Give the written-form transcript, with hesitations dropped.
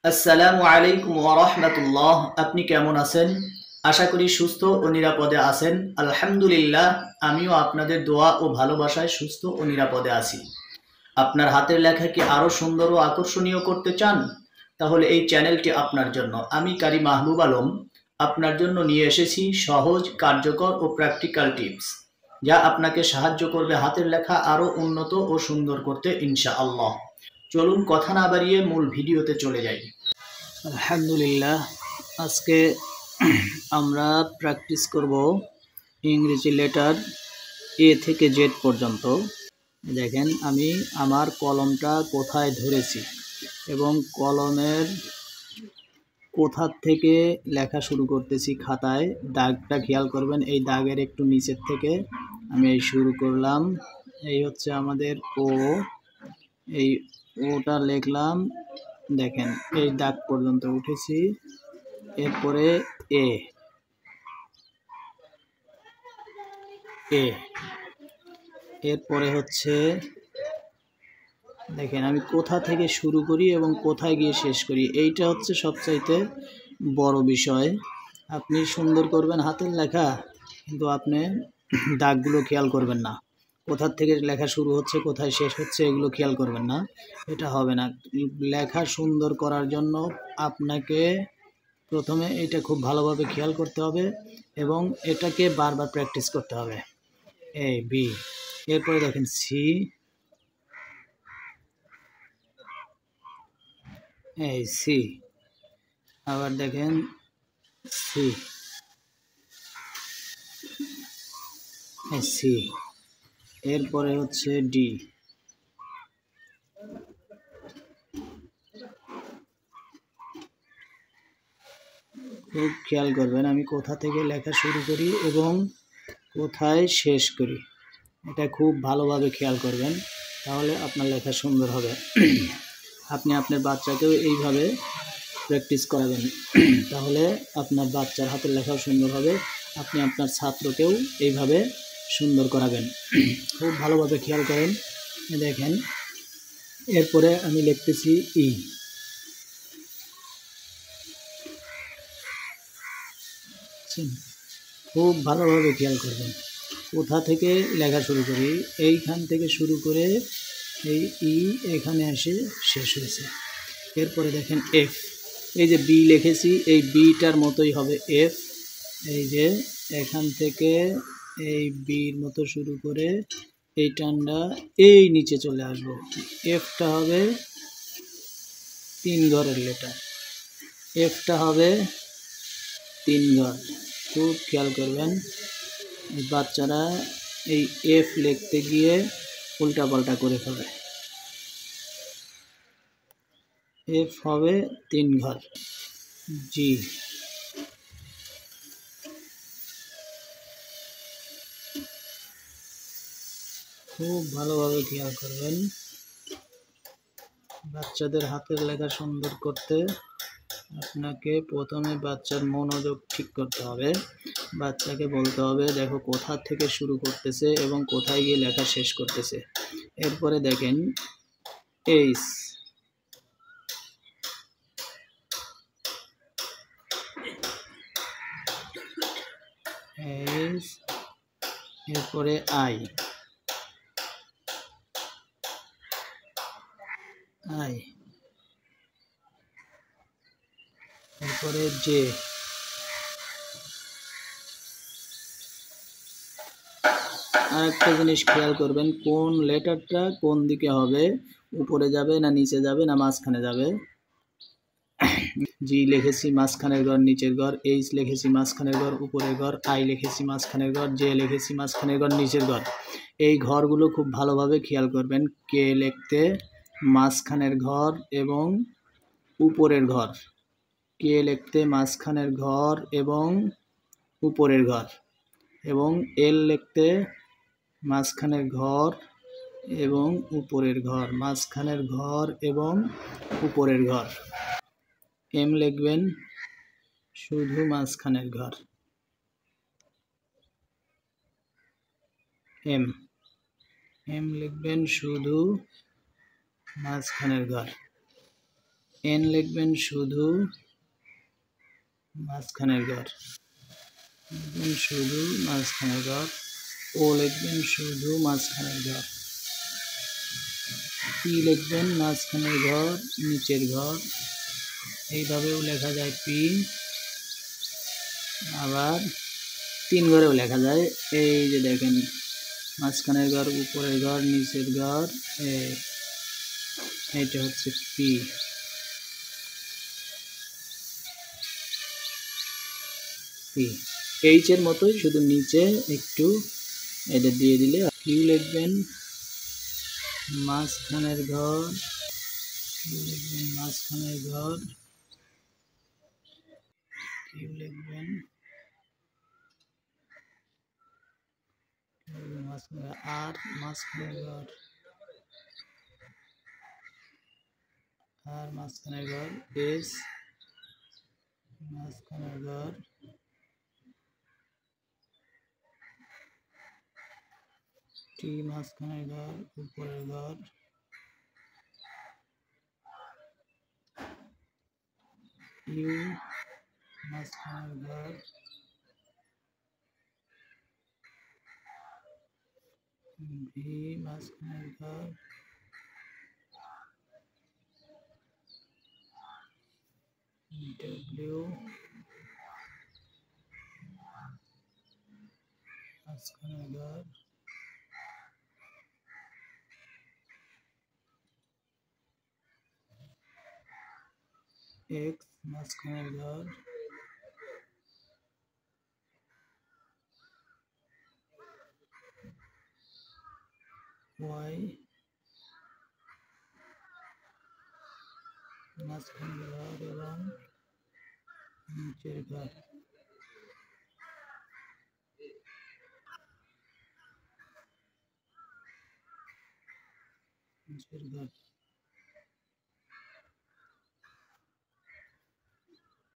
আসসালামু আলাইকুম ওয়া রাহমাতুল্লাহ। আপনি কেমন আছেন? আশা করি সুস্থ ও নিরাপদে আছেন। আলহামদুলিল্লাহ, আমিও আপনাদের দোয়া ও ভালোবাসায় সুস্থ ও নিরাপদে আছি। আপনার হাতের লেখা কি আরো সুন্দর ও আকর্ষণীয় করতে চান? তাহলে এই চ্যানেলটি আপনার জন্য। আমি কারি মাহবুব আলম আপনার জন্য নিয়ে এসেছি সহজ, কার্যকর ও প্র্যাকটিক্যাল টিপস, যা আপনাকে সাহায্য করবে হাতের লেখা আরো উন্নত ও সুন্দর করতে ইনশাআল্লাহ। চলুন কথা না বাড়িয়ে মূল ভিডিওতে চলে যাই। আলহামদুলিল্লাহ, আজকে আমরা প্র্যাকটিস করব ইংরেজি লেটার এ থেকে জেড পর্যন্ত। দেখেন আমি আমার কলমটা কোথায় ধরেছি এবং কলমের কোথা থেকে লেখা শুরু করতেছি। খাতায় দাগটা খেয়াল করবেন, এই দাগের একটু নিচের থেকে আমি এই শুরু করলাম। এই হচ্ছে আমাদের ও, এই ওটা লিখলাম। দেখেন এই দাগ পর্যন্ত উঠেছি। এরপরে এ এ এরপরে হচ্ছে দেখেন আমি কোথা থেকে শুরু করি এবং কোথায় গিয়ে শেষ করি। এইটা হচ্ছে সবচাইতে বড় বিষয়। আপনি সুন্দর করবেন হাতের লেখা, কিন্তু আপনি দাগগুলো খেয়াল করবেন না। কোথা থেকে লেখা শুরু হচ্ছে, কোথায় শেষ হচ্ছে, এগুলো খেয়াল করবেন না। এটা হবে না। লেখা সুন্দর করার জন্য আপনাকে প্রথমে এটা খুব ভালোভাবে খেয়াল করতে হবে এবং এটাকে বারবার প্র্যাকটিস করতে হবে। এ বি, এরপরে দেখেন সি, এই সি, আবার দেখেন সি, সি, এরপরে হচ্ছে ডি, খুব খেয়াল করবেন আমি কোথা থেকে লেখা শুরু করি এবং কোথায় শেষ করি। এটা খুব ভালোভাবে খেয়াল করবেন, তাহলে আপনার লেখা সুন্দর হবে। আপনি আপনার বাচ্চাকেও এইভাবে প্র্যাকটিস করাবেন, তাহলে আপনার বাচ্চার হাতের লেখাও সুন্দর হবে। আপনি আপনার ছাত্রকেও এইভাবে সুন্দর করাবেন। খুব ভালোভাবে খেয়াল করেন। দেখেন এরপরে আমি লিখতেছি ই। খুব ভালোভাবে খেয়াল করবেন কোথা থেকে লেখা শুরু করি। এইখান থেকে শুরু করে এই ই এখানে এসে শেষ হয়েছে। এরপরে দেখেন এফ, এই যে বি লিখেছি, এই বিটার মতোই হবে এফ। এই যে এখান থেকে এই বির মতো শুরু করে এই টানটা এই নিচে চলে আসবো। এফটা হবে 3 ঘরের লেটার, এফটা হবে 3 ঘর। খুব খেয়াল করবেন, বাচ্চারা এই এফ লিখতে গিয়ে উল্টাপাল্টা করে ফেলে। এফ হবে 3 ঘর। জি, খুব ভালোভাবে খেয়াল করবেন। বাচ্চাদের হাতের লেখা সুন্দর করতে আপনাকে প্রথমে বাচ্চার মনোযোগ ঠিক করতে হবে। বাচ্চাকে বলতে হবে দেখো কোথা থেকে শুরু করতেছে এবং কোথায় গিয়ে লেখা শেষ করতেছে। এরপরে দেখেন এইচ, এইচ, এরপরে আই, আই, এরপরে জে, আরেকটা জিনিস খেয়াল করবেন কোন লেটারটা কোন দিকে হবে, উপরে যাবে না নিচে যাবে না মাঝখানে যাবে। জি লিখেছি মাঝখানের ঘর নিচের ঘর, এইচ লিখেছি মাঝখানের ঘর উপরের ঘর, আই লিখেছি মাঝখানের ঘর, জে লিখেছি মাঝখানের ঘর নিচের ঘর। এই ঘরগুলো খুব ভালোভাবে খেয়াল করবেন। কে লিখতে মাঝখানের ঘর এবং উপরের ঘর, কে লিখতে মাঝখানের ঘর এবং উপরের ঘর, এবং এল লিখতে মাঝখানের ঘর এবং উপরের ঘর, মাঝখানের ঘর এবং উপরের ঘর। এম লিখবেন শুধু মাঝখানের ঘর, এম, এম লিখবেন শুধু মাঝখানের ঘর। এন লিখবেন শুধু মাঝখানের ঘর, লিখবেন শুধু মাঝখানের ঘর। ও লিখবেন শুধু মাঝখানের ঘর। পি লিখবেন মাঝখানের ঘর নিচের ঘর, এইভাবেও লেখা যায় পি। আবার 3 ঘরেও লেখা যায়, এই যে দেখেন মাঝখানের ঘর উপরের ঘর নিচের ঘর, এইটা হচ্ছে পি। পি এইচ এর মতোই, শুধু নিচে একটু এটা দিয়ে দিলে। কিউ লিখবেন মাঝখানের ঘর, লিখবেন মাঝখানের ঘর, কিউ লিখবেন মাঝখানের, আর মাঝখানের ঘর, আর মাঝখানের ঘর এস, মাঝখানের ঘর টি, মাঝখানের ঘর উপরের ঘর ইউ, মাঝখানের ঘর ভি, মাঝখানের ঘর ডব্লিউ, মাঝখানের ঘর এক্স, মাঝখানের ঘর ওয়াই, মাঝখানের ঘর এবং নিচের ঘর। নিচের ঘর